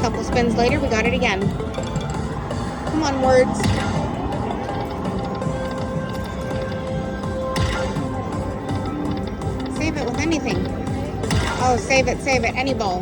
couple spins later, we got it again. Come on, words. Save it with anything. Oh, save it, any ball.